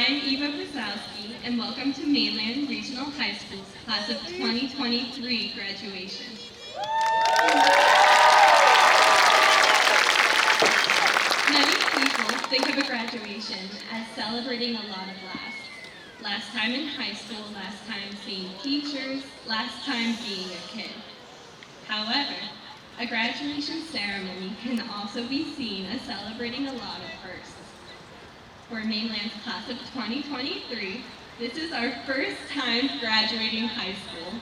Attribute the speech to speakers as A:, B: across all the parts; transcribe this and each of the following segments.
A: I'm Eva Brzezowski, and welcome to Mainland Regional High School's Class of 2023 graduation. Many people think of a graduation as celebrating a lot of lasts. Last time in high school, last time seeing teachers, last time being a kid. However, a graduation ceremony can also be seen as celebrating a lot of firsts. For Mainland's Class of 2023, this is our first time graduating high school.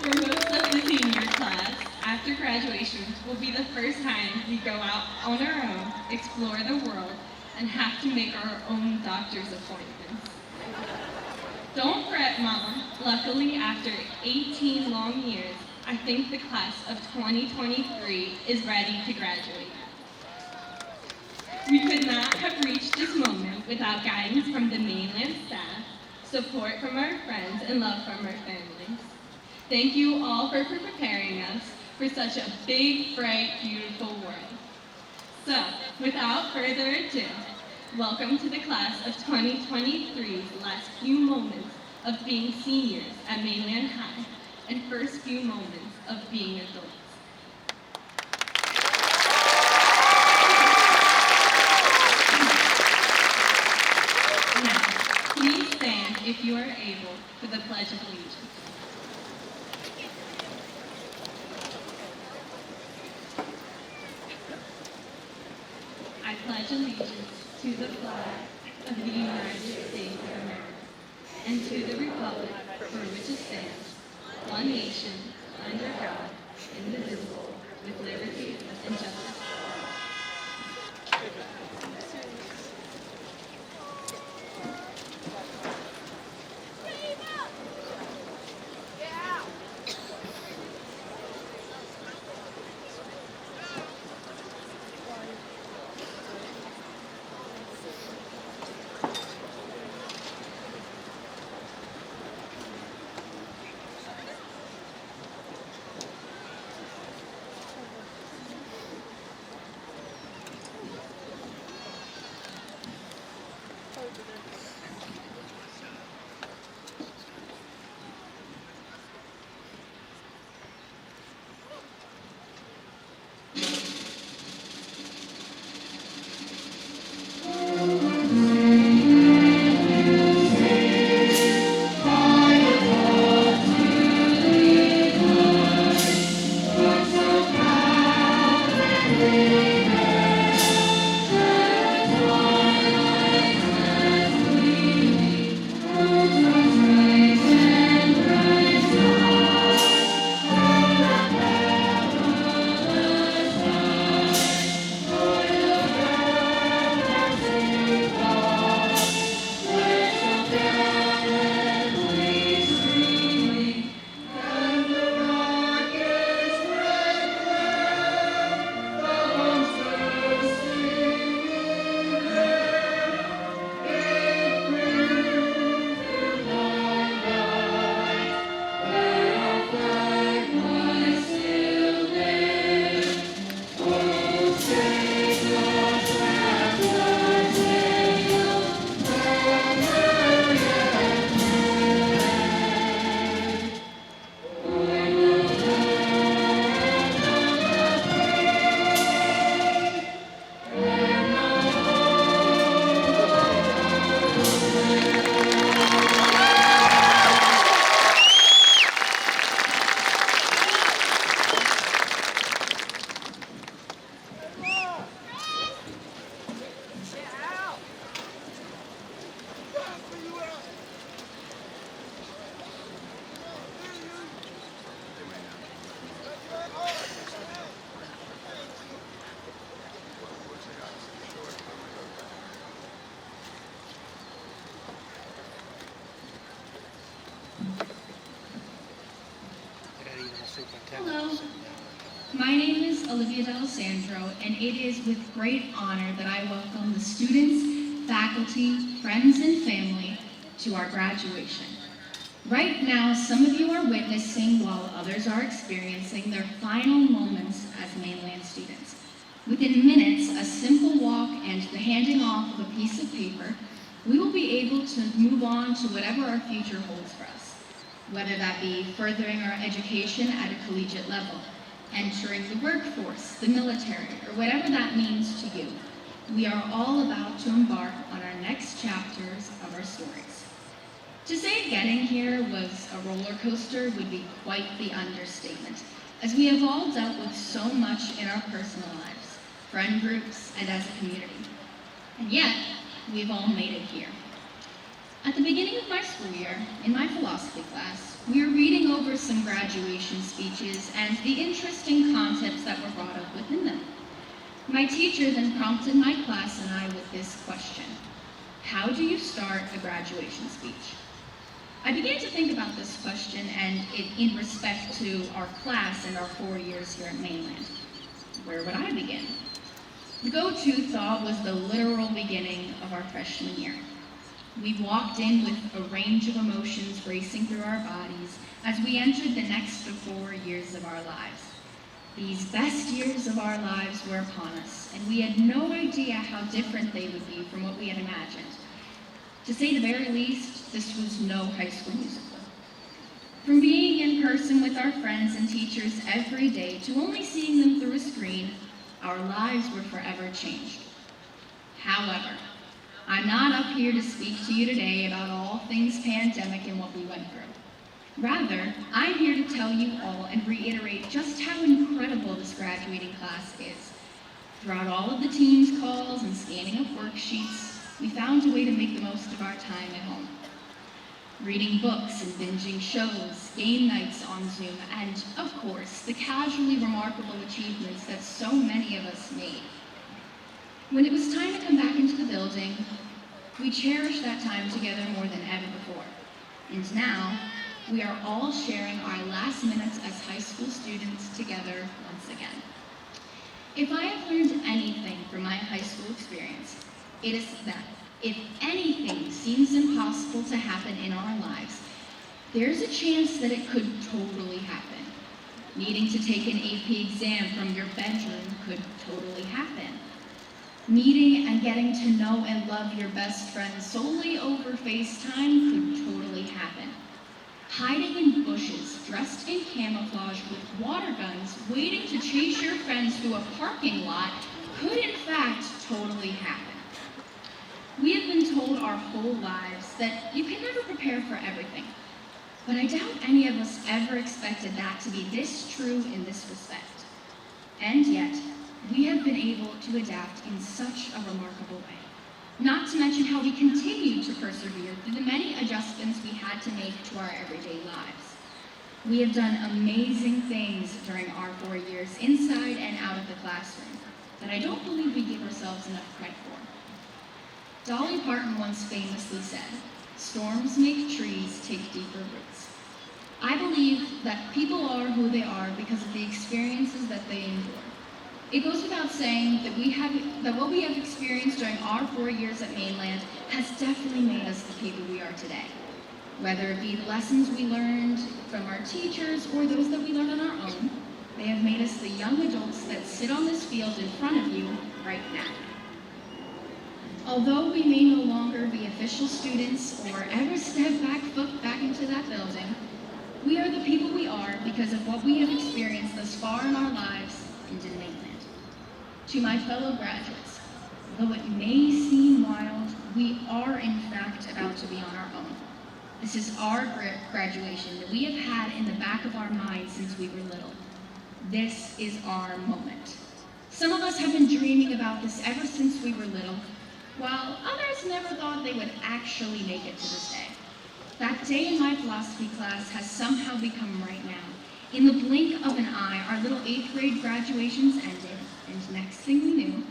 A: For most of the senior class, after graduation will be the first time we go out on our own, explore the world, and have to make our own doctor's appointments. Don't fret, Mom. Luckily, after 18 long years, I think the class of 2023 is ready to graduate. We could not have reached this moment without guidance from the Mainland staff, support from our friends, and love from our families. Thank you all for preparing us for such a big, bright, beautiful world. So, without further ado, welcome to the class of 2023's last few moments of being seniors at Mainland High and first few moments of being adults. Please stand if you are able for the Pledge of Allegiance. I pledge allegiance to the flag of the United States of America and to the republic for which it stands, one nation, under God, indivisible, with liberty and justice.
B: Hello, my name is Olivia D'Alessandro, and it is with great honor that I welcome the students, faculty, friends, and family to our graduation. Right now, some of you are witnessing while others are experiencing their final moments as Mainland students. Within minutes, a simple walk and the handing off of a piece of paper we will be able to move on to whatever our future holds for us, whether that be furthering our education at a collegiate level, entering the workforce, the military, or whatever that means to you. We are all about to embark on our next chapters of our stories. To say getting here was a roller coaster would be quite the understatement, as we have all dealt with so much in our personal lives, friend groups, and as a community. And yet, we've all made it here. At the beginning of my school year, in my philosophy class, we were reading over some graduation speeches and the interesting concepts that were brought up within them. My teacher then prompted my class and I with this question: how do you start a graduation speech? I began to think about this question and in respect to our class and our 4 years here at Mainland. Where would I begin? The go-to thought was the literal beginning of our freshman year. We walked in with a range of emotions racing through our bodies as we entered the next 4 years of our lives. These best years of our lives were upon us, and we had no idea how different they would be from what we had imagined. To say the very least, this was no High School Musical. From being in person with our friends and teachers every day to only seeing them through a screen, our lives were forever changed. However, I'm not up here to speak to you today about all things pandemic and what we went through. Rather, I'm here to tell you all and reiterate just how incredible this graduating class is. Throughout all of the Teams calls and scanning of worksheets, we found a way to make the most of our time at home. Reading books and binging shows, game nights on Zoom, and, of course, the casually remarkable achievements that so many of us made. When it was time to come back into the building, we cherished that time together more than ever before. And now, we are all sharing our last minutes as high school students together once again. If I have learned anything from my high school experience, it is that if anything seems impossible to happen in our lives, there's a chance that it could totally happen. Needing to take an AP exam from your bedroom could totally happen. Meeting and getting to know and love your best friend solely over FaceTime could totally happen. Hiding in bushes, dressed in camouflage with water guns, waiting to chase your friends through a parking lot could in fact totally happen. We have been told our whole lives that you can never prepare for everything, but I doubt any of us ever expected that to be this true in this respect. And yet, we have been able to adapt in such a remarkable way. Not to mention how we continue to persevere through the many adjustments we had to make to our everyday lives. We have done amazing things during our 4 years inside and out of the classroom that I don't believe we give ourselves enough credit for. Dolly Parton once famously said, "Storms make trees take deeper roots." I believe that people are who they are because of the experiences that they endure. It goes without saying that what we have experienced during our 4 years at Mainland has definitely made us the people we are today. Whether it be the lessons we learned from our teachers or those that we learned on our own, they have made us the young adults that sit on this field in front of you right now. Although we may no longer be official students or ever step foot back into that building, we are the people we are because of what we have experienced thus far in our lives and in Mainland. To my fellow graduates, though it may seem wild, we are in fact about to be on our own. This is our graduation that we have had in the back of our minds since we were little. This is our moment. Some of us have been dreaming about this ever since we were little, while others never thought they would actually make it to this day. That day in my philosophy class has somehow become right now. In the blink of an eye, our little 8th grade graduations ended, and next thing we knew,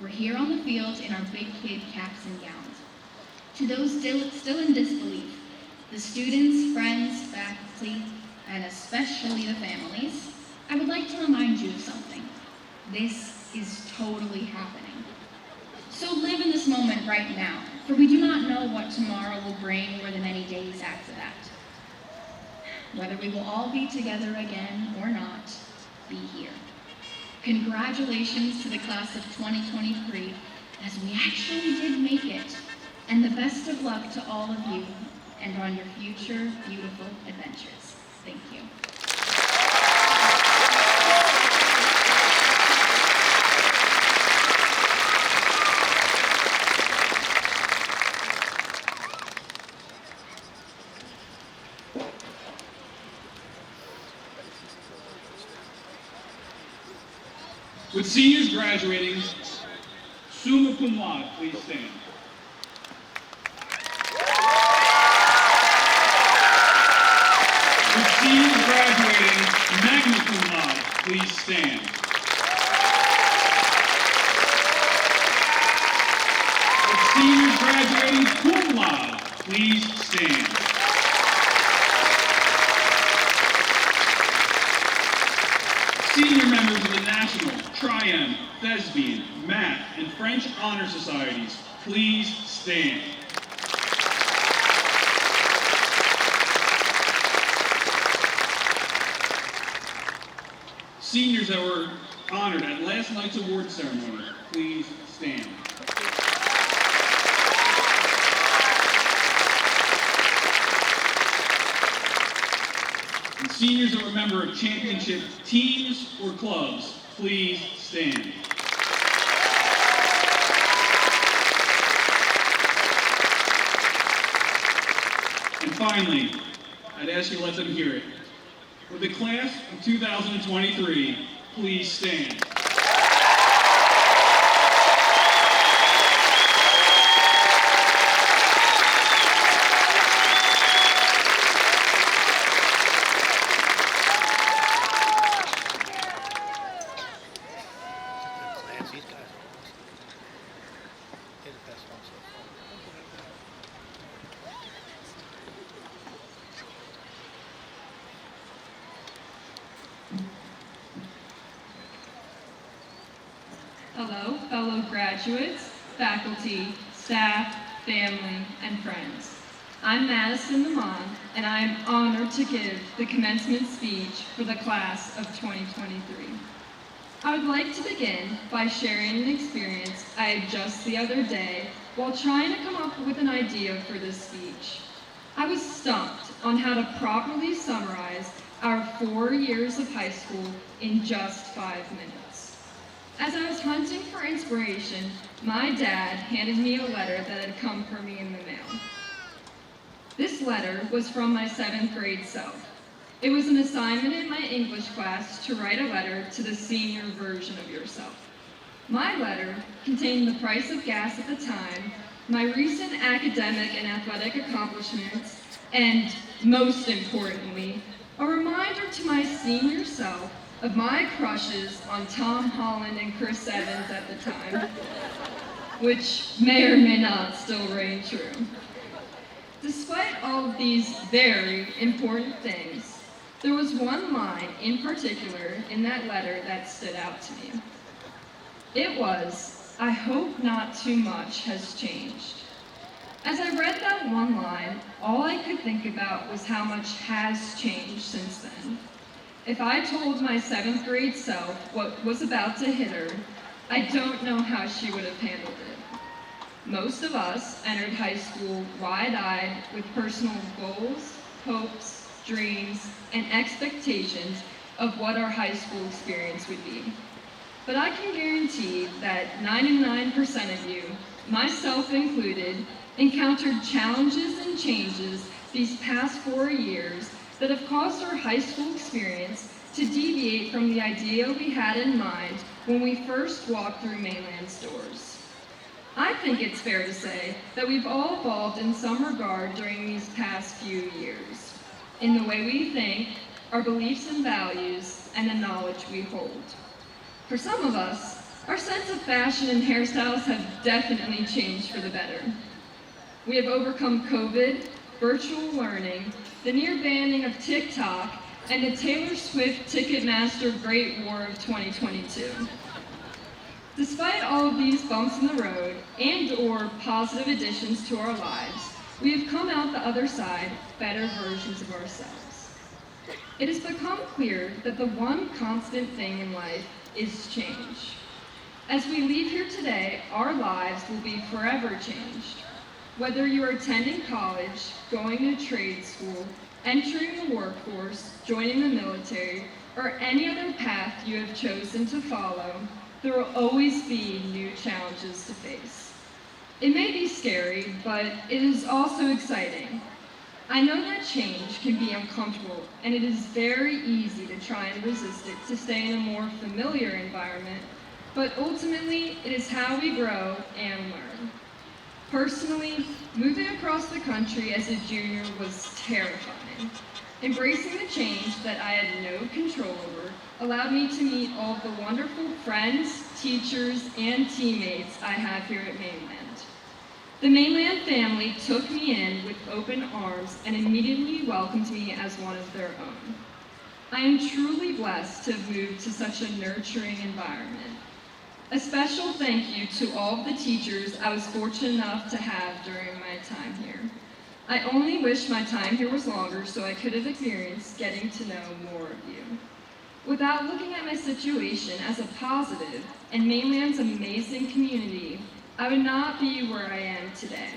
B: we're here on the field in our big kid caps and gowns. To those still in disbelief, the students, friends, faculty, and especially the families, I would like to remind you of something. This is totally happening. So live in this moment right now, for we do not know what tomorrow will bring or the many days after that. Whether we will all be together again or not, be here. Congratulations to the class of 2023, as we actually did make it. And the best of luck to all of you and on your future beautiful adventures. Thank you.
C: With seniors graduating, summa cum laude, please stand. With seniors graduating, magna cum laude, please stand. With seniors graduating cum laude, please stand. Senior members of the National, Tri-M, Thespian, Math, and French Honor Societies, please stand. Seniors that were honored at last night's award ceremony, please stand. And seniors that were member of championship teams or clubs, please stand. And finally, I'd ask you to let them hear it. For the class of 2023, please stand.
A: Hello, fellow graduates, faculty, staff, family, and friends. I'm Madison Lamont, and I am honored to give the commencement speech for the class of 2023. I would like to begin by sharing an experience I had just the other day while trying to come up with an idea for this speech. I was stumped on how to properly summarize our 4 years of high school in just 5 minutes. As I was hunting for inspiration, my dad handed me a letter that had come for me in the mail. This letter was from my 7th grade self. It was an assignment in my English class to write a letter to the senior version of yourself. My letter contained the price of gas at the time, my recent academic and athletic accomplishments, and, most importantly, a reminder to my senior self of my crushes on Tom Holland and Chris Evans at the time, which may or may not still reign true. Despite all of these very important things, there was one line in particular in that letter that stood out to me. It was, "I hope not too much has changed." As I read that one line, all I could think about was how much has changed since then. If I told my 7th grade self what was about to hit her, I don't know how she would have handled it. Most of us entered high school wide-eyed with personal goals, hopes, dreams, and expectations of what our high school experience would be. But I can guarantee that 99% of you, myself included, encountered challenges and changes these past 4 years that have caused our high school experience to deviate from the idea we had in mind when we first walked through Mainland's doors. I think it's fair to say that we've all evolved in some regard during these past few years, in the way we think, our beliefs and values, and the knowledge we hold. For some of us, our sense of fashion and hairstyles have definitely changed for the better. We have overcome COVID, virtual learning, the near banning of TikTok, and the Taylor Swift Ticketmaster Great War of 2022. Despite all of these bumps in the road and/or positive additions to our lives, we have come out the other side better versions of ourselves. It has become clear that the one constant thing in life is change. As we leave here today, our lives will be forever changed.
D: Whether you are attending college, going to trade school, entering the workforce, joining the military, or any other path you have chosen to follow, there will always be new challenges to face. It may be scary, but it is also exciting. I know that change can be uncomfortable, and it is very easy to try and resist it to stay in a more familiar environment, but ultimately, it is how we grow and learn. Personally, moving across the country as a junior was terrifying. Embracing the change that I had no control over allowed me to meet all of the wonderful friends, teachers, and teammates I have here at Mainland. The Mainland family took me in with open arms and immediately welcomed me as one of their own. I am truly blessed to have moved to such a nurturing environment. A special thank you to all of the teachers I was fortunate enough to have during my time here. I only wish my time here was longer so I could have experienced getting to know more of you. Without looking at my situation as a positive and Mainland's amazing community, I would not be where I am today.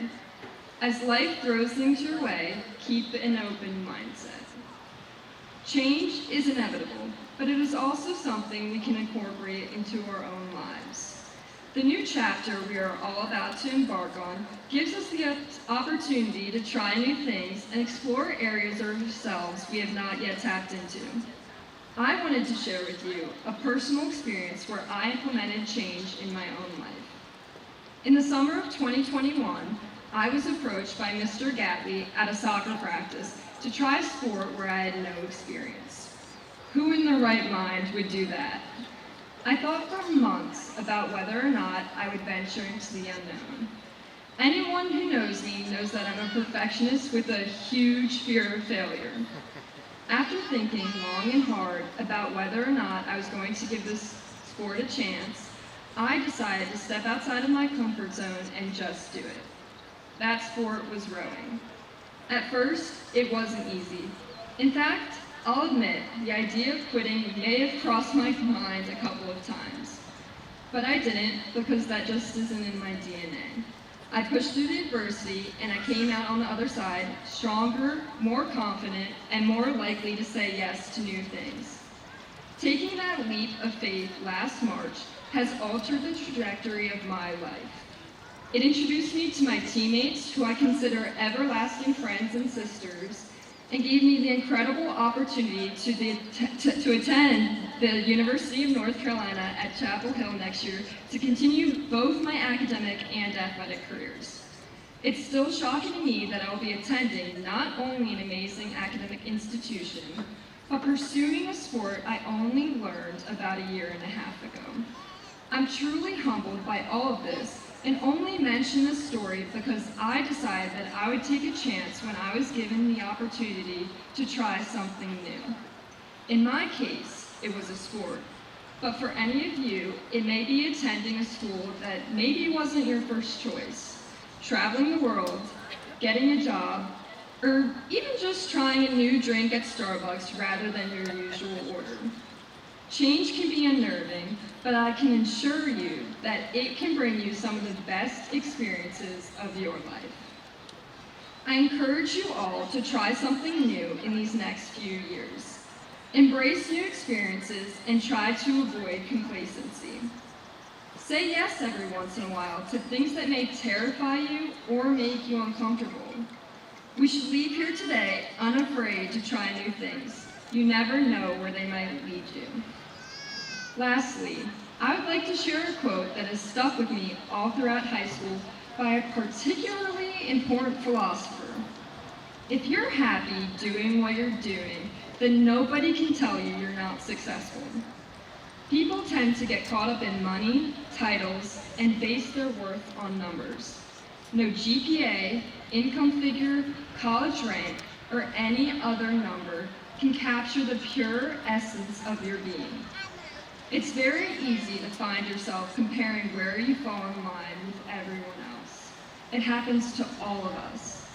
D: As life throws things your way, keep an open mindset. Change is inevitable, but it is also something we can incorporate into our own lives. The new chapter we are all about to embark on gives us the opportunity to try new things and explore areas of ourselves we have not yet tapped into. I wanted to share with you a personal experience where I implemented change in my own life. In the summer of 2021, I was approached by Mr. Gatley at a soccer practice to try a sport where I had no experience. Who in their right mind would do that? I thought for months about whether or not I would venture into the unknown. Anyone who knows me knows that I'm a perfectionist with a huge fear of failure. After thinking long and hard about whether or not I was going to give this sport a chance, I decided to step outside of my comfort zone and just do it. That sport was rowing. At first, it wasn't easy. In fact, I'll admit, the idea of quitting may have crossed my mind a couple of times. But I didn't, because that just isn't in my DNA. I pushed through the adversity, and I came out on the other side stronger, more confident, and more likely to say yes to new things. Taking that leap of faith last March has altered the trajectory of my life. It introduced me to my teammates, who I consider everlasting friends and sisters, and gave me the incredible opportunity to attend the University of North Carolina at Chapel Hill next year to continue both my academic and athletic careers. It's still shocking to me that I will be attending not only an amazing academic institution, but pursuing a sport I only learned about a year and a half ago. I'm truly humbled by all of this and only mention this story because I decided that I would take a chance when I was given the opportunity to try something new. In my case, it was a sport. But for any of you, it may be attending a school that maybe wasn't your first choice, traveling the world, getting a job, or even just trying a new drink at Starbucks rather than your usual order. Change can be unnerving, but I can assure you that it can bring you some of the best experiences of your life. I encourage you all to try something new in these next few years. Embrace new experiences and try to avoid complacency. Say yes every once in a while to things that may terrify you or make you uncomfortable. We should leave here today unafraid to try new things. You never know where they might lead you. Lastly, I would like to share a quote that has stuck with me all throughout high school by a particularly important philosopher. If you're happy doing what you're doing, then nobody can tell you you're not successful. People tend to get caught up in money, titles, and base their worth on numbers. No GPA, income figure, college rank, or any other number can capture the pure essence of your being. It's very easy to find yourself comparing where you fall in line with everyone else. It happens to all of us.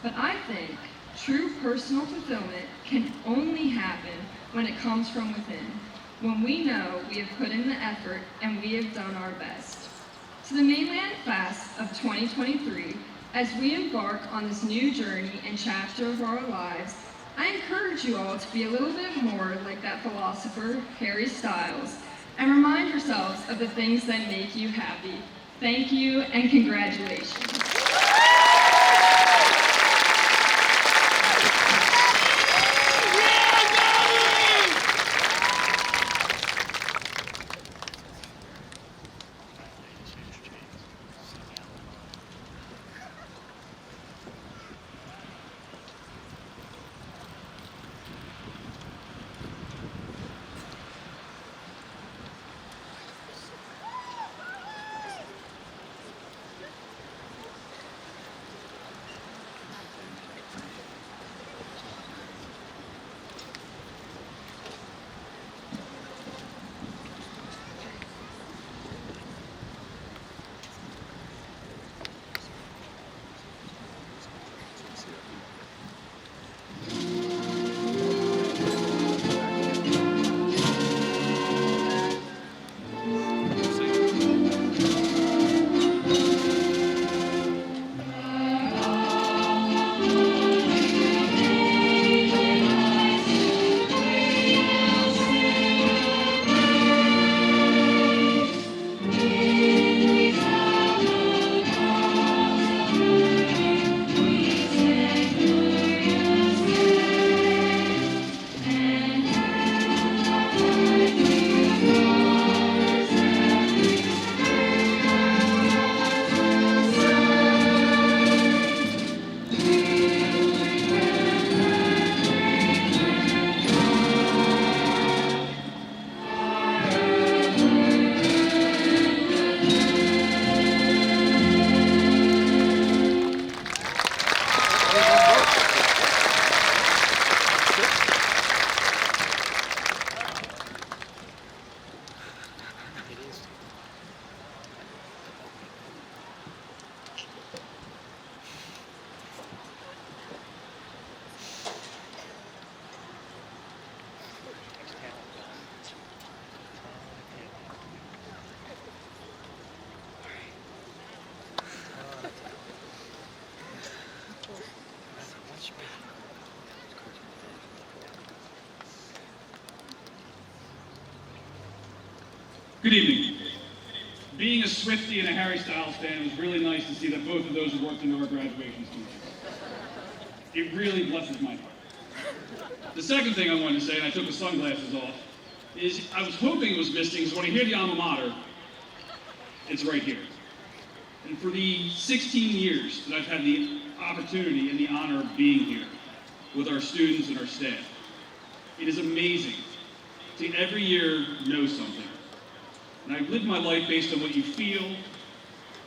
D: But I think true personal fulfillment can only happen when it comes from within, when we know we have put in the effort and we have done our best. To the Mainland class of 2023, As we embark on this new journey and chapter of our lives, I encourage you all to be a little bit more like that philosopher, Harry Styles, and remind yourselves of the things that make you happy. Thank you and congratulations.
C: Good evening. Being a Swiftie and a Harry Styles fan, it was really nice to see that both of those have worked into our graduation speeches. It really blesses my heart. The second thing I wanted to say, and I took the sunglasses off, is I was hoping it was missing, because when I hear the alma mater, it's right here. And for the 16 years that I've had the opportunity and the honor of being here with our students and our staff, it is amazing to every year know something. And I've lived my life based on what you feel,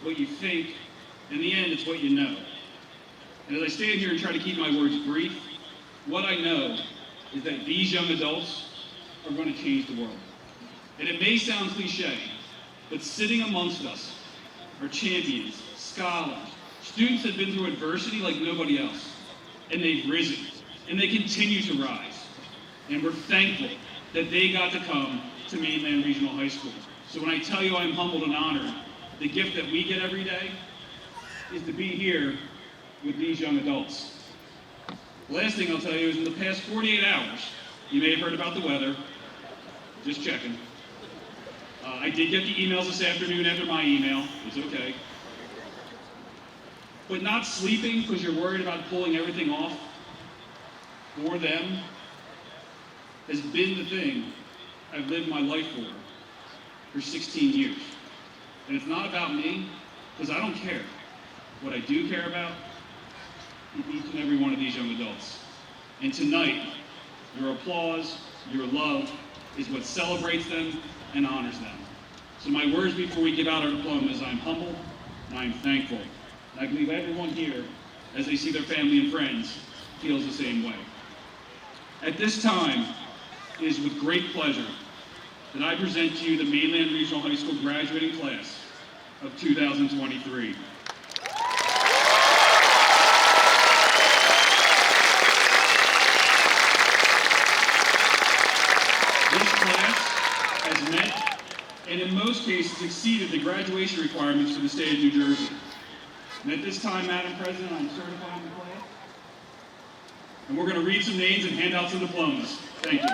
C: what you think. In the end, it's what you know. And as I stand here and try to keep my words brief, what I know is that these young adults are going to change the world. And it may sound cliche, but sitting amongst us are champions, scholars, students that have been through adversity like nobody else. And they've risen, and they continue to rise. And we're thankful that they got to come to Mainland Regional High School. So when I tell you I'm humbled and honored, the gift that we get every day is to be here with these young adults. The last thing I'll tell you is in the past 48 hours, you may have heard about the weather, just checking. I did get the emails this afternoon after my email, it's okay. But not sleeping because you're worried about pulling everything off for them has been the thing I've lived my life for 16 years. And it's not about me, because I don't care. What I do care about is each and every one of these young adults. And tonight, your applause, your love, is what celebrates them and honors them. So my words before we give out our diplomas, I'm humbled and I'm thankful. And I believe everyone here, as they see their family and friends, feels the same way. At this time, it is with great pleasure that I present to you the Mainland Regional High School graduating class of 2023. This class has met, and in most cases exceeded, the graduation requirements for the state of New Jersey. And at this time, Madam President, I'm certifying the class. And we're going to read some names and hand out some diplomas. Thank you.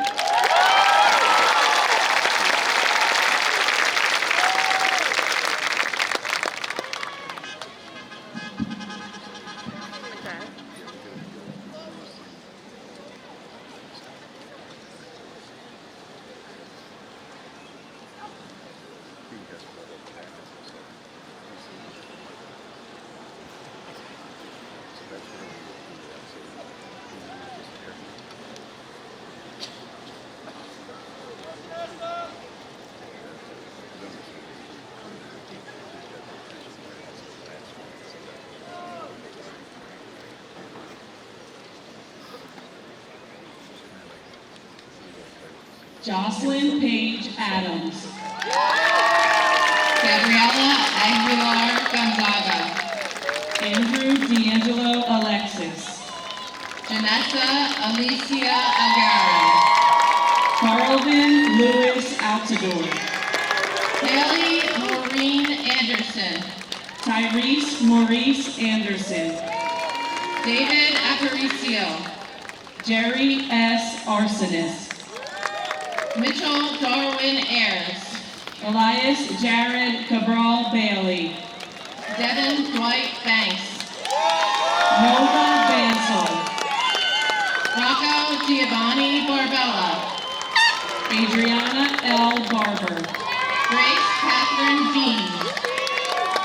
E: Jocelyn Paige Adams.
B: Gabriela Aguilar Gonzaga.
E: Andrew D'Angelo Alexis.
B: Janessa Alicia Algaro.
E: Carlvin Louis Altidore.
B: Haley Maureen Anderson.
E: Tyrese Maurice Anderson.
B: David Aparicio.
E: Jerry S. Arsenis.
B: Mitchell Darwin Ayers.
E: Elias Jared Cabral Bailey.
B: Devin Dwight Banks.
E: Nova Bansal.
B: Rocco Giovanni Barbella.
E: Adriana L. Barber.
B: Grace Catherine Dean.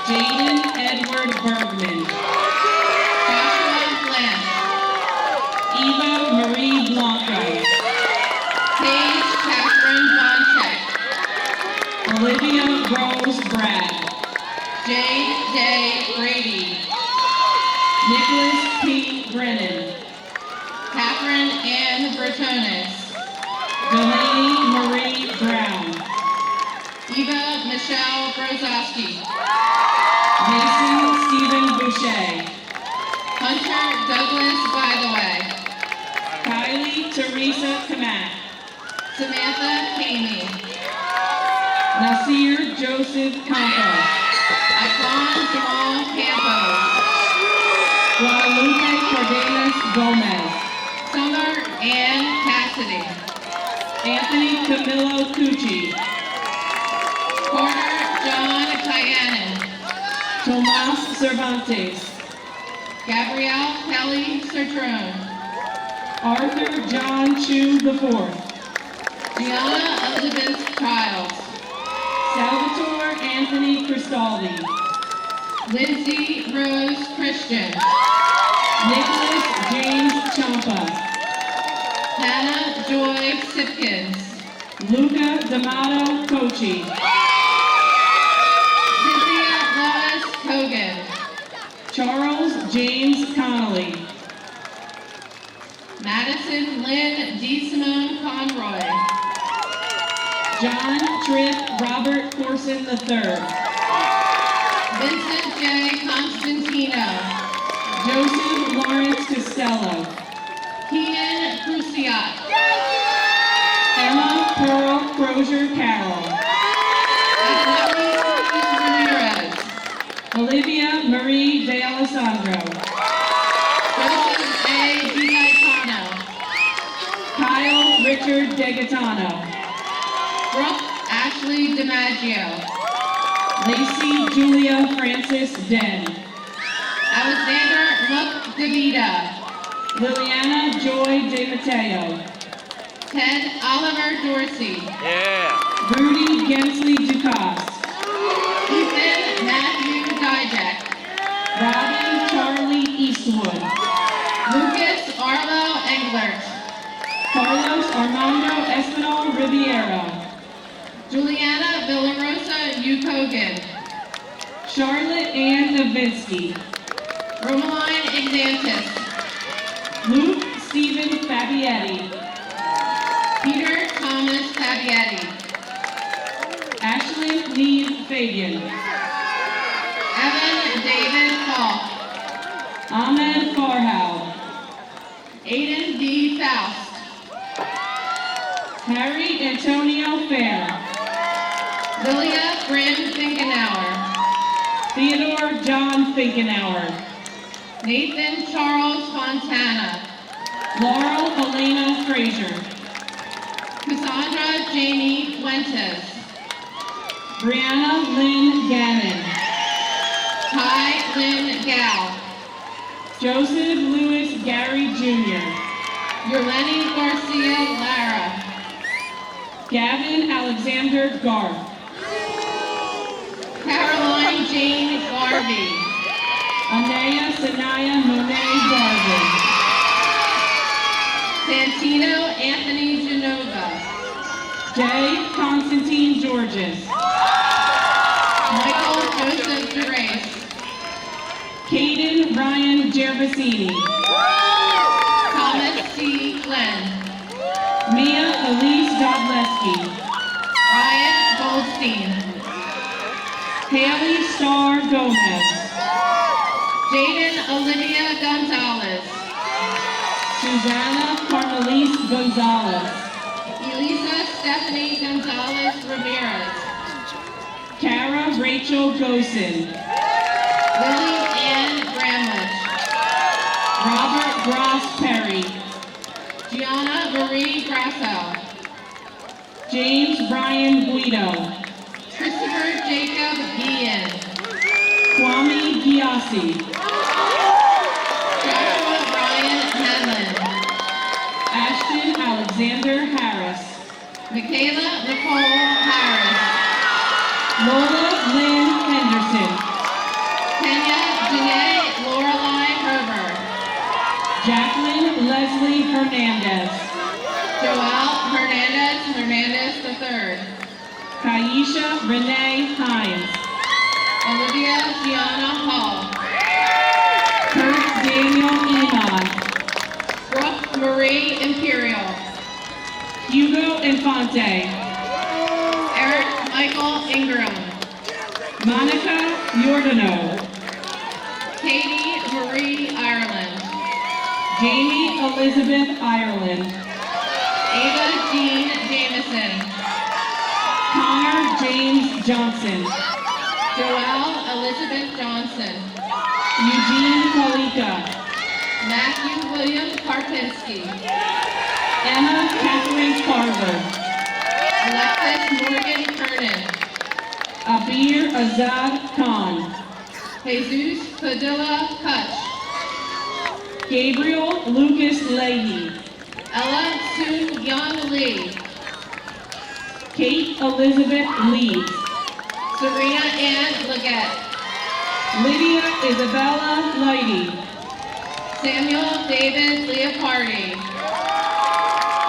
E: Jaden Edward Bergman.
B: Joshua Blanche.
E: Eva Marie Blanco.
B: Paige Catherine Boncheck.
E: Olivia Rose Brad.
B: Jade Day Brady.
E: Nicholas P. Brennan.
B: Catherine Ann Bertones.
E: Delaney Marie Brown.
B: Eva Michelle Brozowski.
E: Mason Stephen Boucher.
B: Hunter Douglas Bytheway.
E: Kylie Teresa Kamat.
B: Samantha Caney.
E: Nasir Joseph Campos.
B: Iquan Jamal Campos.
E: Guadalupe Cardenas Gomez.
B: Summer Ann Cassidy.
E: Anthony Camilo Cucci.
B: Porter John Kyanan.
E: Tomas Cervantes.
B: Gabrielle Kelly Sertrone.
E: Arthur John Chu IV.
B: Gianna Elizabeth Childs.
E: Salvatore Anthony Cristaldi.
B: Lindsay Rose Christian.
E: Nicholas James Champa.
B: Hannah Joy Sipkins.
E: Luca D'Amato Cochi.
B: Cynthia Lois Hogan.
E: Charles James Connolly.
B: Madison Lynn D. Simone Conroy.
E: John Tripp Robert Corson III.
B: Vincent J. Constantino.
E: Joseph Lawrence Costello.
B: Kian Cruciat.
E: Emma Pearl Crozier Carroll.
B: Ashley Cruz Ramirez.
E: Olivia Marie De Alessandro.
B: Joseph A. DiGaetano.
E: Kyle Richard DeGatano.
B: Brooke Ashley DiMaggio.
E: Lacey Julia Francis Den.
B: Alexander Luke DeVita.
E: Liliana Joy De Mateo.
B: Ted Oliver Dorsey.
E: Rudy Gensley Ducasse.
B: Ethan Matthew Dijak.
E: Robin Charlie Eastwood.
B: Lucas Arlo Englert.
E: Carlos Armando Espinal Riviero.
B: Juliana Villarosa Ukogan.
E: Charlotte Ann Novinsky.
B: Romaline Exantis.
E: Luke Stephen Fabietti.
B: Peter Thomas Fabietti.
E: Ashley Neve Fabian.
B: Evan David Falk.
E: Ahmed Farhow.
B: Aiden D. Faust.
E: Harry Antonio Fair.
B: Lilia Bryn Finkenauer.
E: Theodore John Finkenauer.
B: Nathan Charles Fontana.
E: Laurel Elena Frazier.
B: Cassandra Jamie Fuentes.
E: Brianna Lynn Gannon.
B: Ty Lynn Gal.
E: Joseph Lewis Gary Jr.
B: Yerleni Garcia Lara.
E: Gavin Alexander Garth.
B: Caroline Jane Garvey.
E: Anaya Sanaya Monet Garvin.
B: Santino Anthony Genova.
E: Jay Constantine Georges.
B: Michael Joseph DeRace.
E: Caden Ryan Gervasini.
B: Thomas C. Glenn.
E: Mia Elise Godleski.
B: Ryan Goldstein.
E: Haley Starr Gomez.
B: Jaden Olivia Gonzalez.
E: Susanna Carmelise Gonzalez.
B: Elisa Stephanie Gonzalez Ramirez.
E: Kara Rachel Gosen.
B: Lily Ann Bramlett.
E: Robert Gross Perry.
B: Gianna Marie Grasso.
E: James Brian Guido.
B: Christopher Jacob Guillen.
E: Kwame Giassi.
B: Joshua Ryan Hanlon.
E: Ashton Alexander Harris.
B: Michaela Nicole Harris.
E: Lola Lynn Henderson.
B: Kenya Janae Lorelei Herbert.
E: Jacqueline Leslie Hernandez.
B: Joelle Hernandez III.
E: Kaisha Renee Hines.
B: Olivia Gianna Hall.
E: Kurt Daniel Iman.
B: Brooke Marie Imperial.
E: Hugo Infante.
B: Eric Michael Ingram.
E: Monica Giordano.
B: Katie Marie Ireland.
E: Jamie Elizabeth Ireland.
B: Ava Jean Jameson.
E: Connor James Johnson.
B: Joelle Elizabeth Johnson.
E: Eugene Kalika.
B: Matthew William Karpinski.
E: Emma Catherine Carver.
B: Alexis Morgan Kernan.
E: Abir Azad Khan.
B: Jesus Padilla Kutch.
E: Gabriel Lucas Leahy.
B: Ella Soon Young Lee.
E: Kate Elizabeth Lee.
B: Serena Ann Leggett.
E: Lydia Isabella Lighty.
B: Samuel David Leopardi.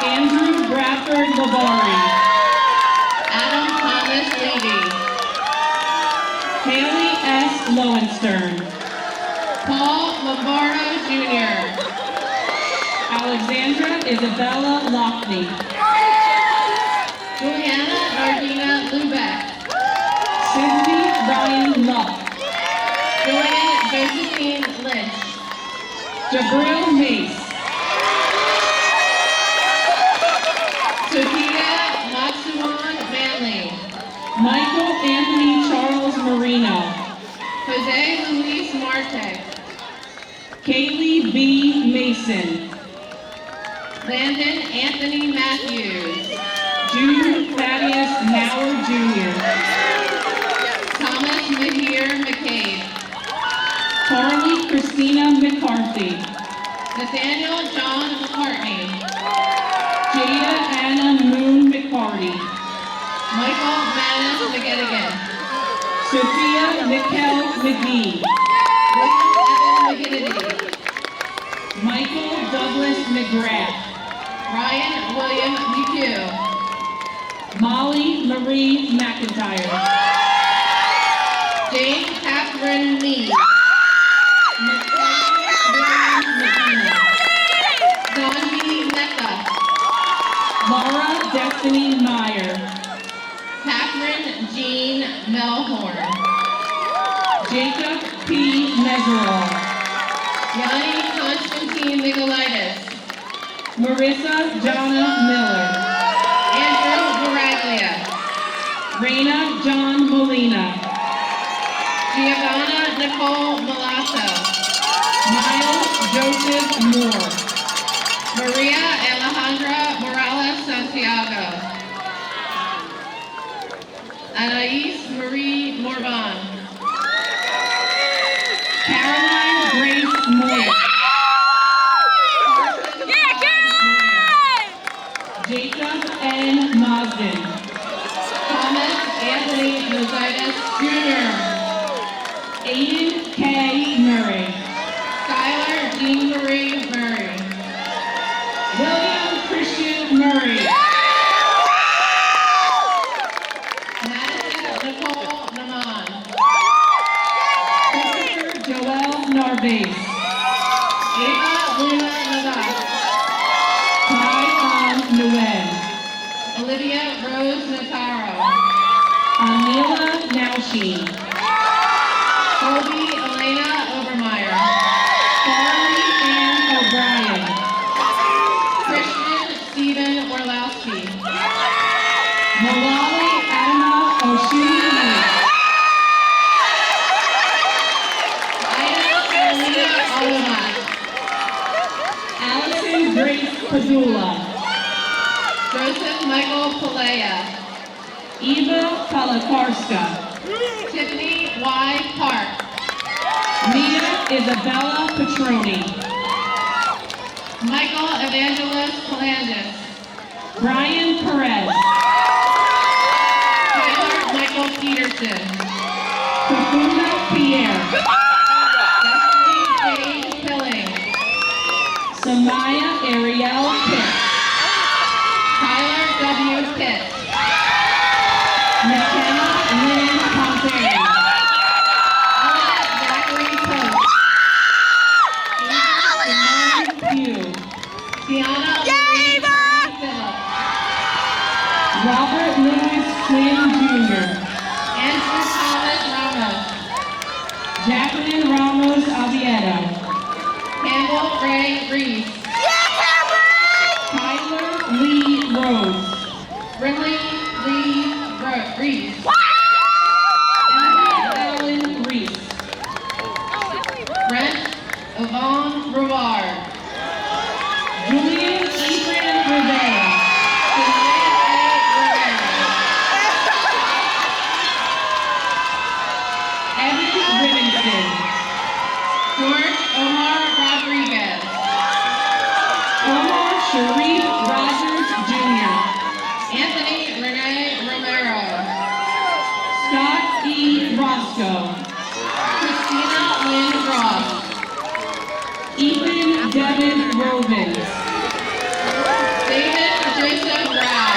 E: Andrew Bradford Lavari.
B: Adam Thomas Levy.
E: Haley S. Lowenstern.
B: Paul Lombardo Jr.
E: Alexandra Isabella Lockney.
B: Juliana Nardina Lubeck.
E: Sydney Ryan Luck.
B: Joanne Josephine Lynch.
E: Jabril Mace.
B: Sophia Matsuan Manley.
E: Michael Anthony Charles Marino.
B: Jose Luis Marte.
E: Kaylee B. Mason.
B: Landon Anthony Matthews.
E: Jude Thaddeus Mauer Jr.
B: Thomas Mahir McCabe.
E: Carly Christina McCarthy.
B: Nathaniel John McCartney.
E: Jada Anna Moon McCarty.
B: Michael Manis McGettigan.
E: Sophia Mikkel McGee.
B: William Evan McGinnity.
E: Michael Douglas McGrath.
B: Ryan William McHugh.
E: Molly Marie McIntyre.
B: Jane Catherine Mead.
E: William Medina.
B: Zanvi Mecca.
E: Laura Destiny Meyer.
B: Catherine Jean Melhorn.
E: Jacob P. Meserol.
B: Yanni Constantine Nicolaitis.
E: Marissa Jonna Miller.
B: Andrew Baraglia.
E: Raina John Molina.
B: Giovanni
F: Nicole Milazzo.
E: Miles Joseph Moore.
F: Maria Alejandra Morales Santiago. Anais Marie Morvan.
E: Caroline Grace Moyer. Jacob N. Mosden.
F: Thomas Anthony Mozaitis Jr.
E: Aiden K. Murray.
F: Skylar Jean Marie Murray.
E: William Christian Murray.
F: Madison Nicole Naman.
E: Christopher Joel Narvaez.
F: Ava Luna Nagas.
E: Kai An Nguyen.
F: Olivia Rose Nataro.
E: Anila Naushin.
F: Colby Elena Obermeyer.
E: Farley Ann O'Brien.
F: Christian Stephen Orlowski.
E: Malali Adama Oshuni.
F: Ida Carolina Automat.
E: Allison Grace Padula.
F: Joseph Michael Palea.
E: Eva Palakarska.
F: Tiffany Y. Park.
E: Mia Isabella Petroni.
F: Michael Evangelist Palandis.
E: Brian Perez.
F: Taylor Michael Peterson.
E: Kafunda Pierre.
F: Destiny Jade Pilling.
E: Samaya Ariel Pitt.
F: Tyler W. Pitt.
E: McKenna Lynn Pompey.
F: Elliot Zachary Post.
E: Simone Pugh.
F: Tiana Marie Phillips.
E: Robert Louis Quinn Jr.
F: Andrew Thomas Ramos.
E: Jacqueline Ramos Oviedo.
F: Campbell Ray Reese.
E: Tyler Lee Rose.
F: Brinley Lee Reese.
E: Emily Ellen Reese.
F: Brent Yvonne Reward.
E: Julian Ephraim Rivera. Evan Livingston.
F: George Omar Rodriguez.
E: Omar Sharif Rogers Jr.
F: Anthony Renee Romero.
E: Scott E. Roscoe.
F: Christina Lynn Ross.
E: Ethan Devin Rovins.
F: David Joseph Rao.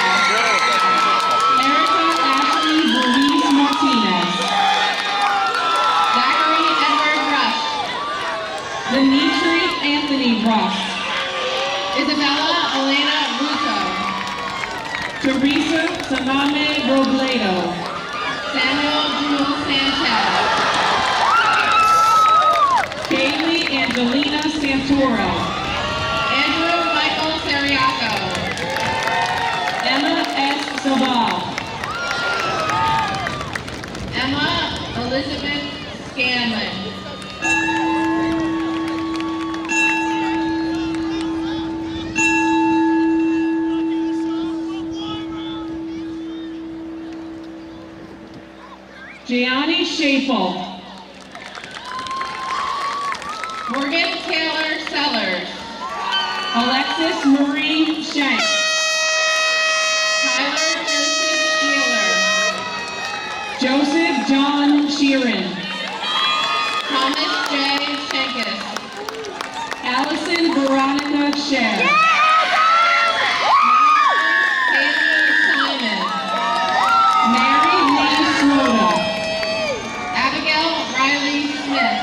E: Erica Ashley Louise Martinez.
F: Zachary Edward Rush.
E: Dimitri Anthony Ross.
F: Isabella Elena Russo.
E: Teresa Saname Robledo.
F: Samuel Jewel Sanchez.
E: Kaylee Angelina Santoro.
F: Andrew Michael Seriaco.
E: Emma S. Sabal.
F: Emma Elizabeth Scanlon.
E: Gianni Shafel.
F: Morgan Taylor Sellers.
E: Alexis Marie Shank.
F: Tyler Joseph Sheeler.
E: Joseph John Sheeran.
F: Thomas J. Shankus.
E: Allison Veronica Sher.
F: Haley Simon.
E: Mary Lee Sloda.
F: Abigail Riley Smith.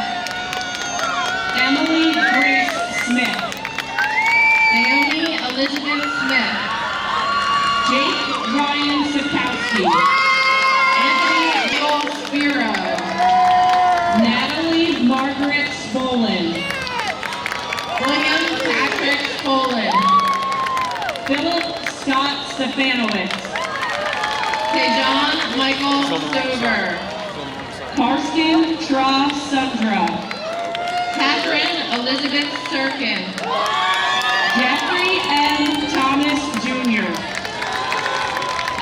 E: Emily Grace Smith.
F: Naomi Elizabeth Smith.
E: Jake Ryan Sikowski.
F: Anthony Joel Spiro.
E: Natalie Margaret Spolin.
F: William Patrick Spolin.
E: Philip Scott Stefanowicz.
F: Tejon Michael Stover.
E: Karsten Tra Sundra.
F: Catherine Elizabeth Sirkin.
E: Jeffrey M. Thomas Jr.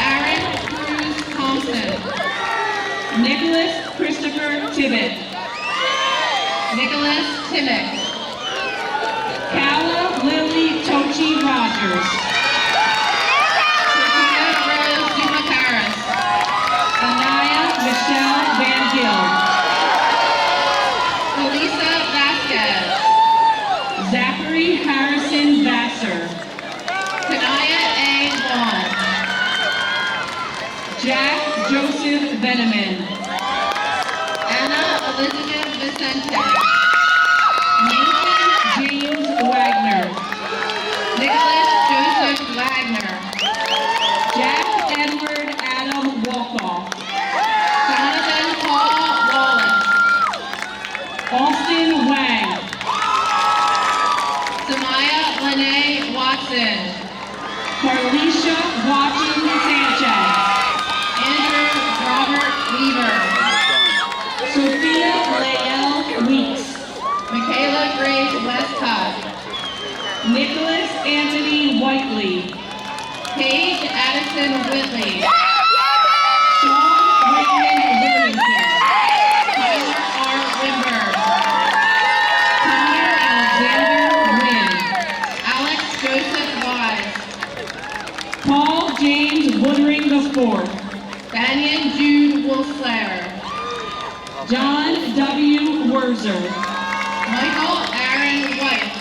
F: Aaron Cruz Thompson.
E: Nicholas Christopher Tibbet.
F: Nicholas Timmick.
E: Calla Lily Tochi Rogers.
F: Sophia Rose Dumacaris.
E: Anaya Michelle Van Gill.
F: Felisa Vasquez.
E: Zachary Harrison Vassar.
F: Kanaya A. Vaughn.
E: Jack Joseph Veneman.
F: Anna Elizabeth Vicente.
E: Nathan James Wagner.
F: Nicholas Joseph Wagner.
E: Jack Edward Adam Wolkoff.
F: Jonathan Paul Wallace.
E: Austin Wang.
F: Samaya Lene Watson.
E: Carlisha Watson Sanchez.
F: Andrew Robert Weaver.
E: Sophia Lael Weeks.
F: Michaela Grace Westcott.
E: Nicholas Anthony Whiteley.
F: Paige Addison Whitley.
E: Sean Raymond Williamson.
F: Tyler R. Wimberg.
E: Connor Alexander Wynn.
F: Alex Joseph Wise.
E: Paul James Woodring IV.
F: Banyan Jude Wolflair.
E: John W. Werzer.
F: Michael Aaron White.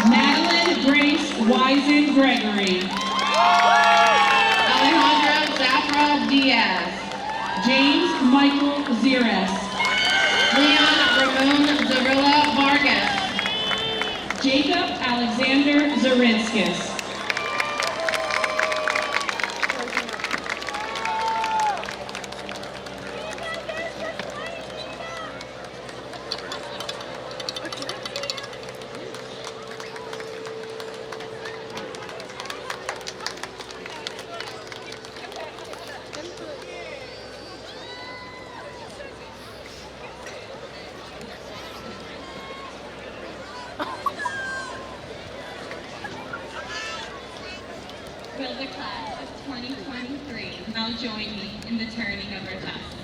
E: Madeline Grace Wisen Gregory.
F: Alejandro Zafra Diaz.
E: James Michael Zires.
F: Leon Ramon Zarilla Vargas.
E: Jacob Alexander Zarinskis.
A: Will the class of 2023 now join me in the turning of our tassels?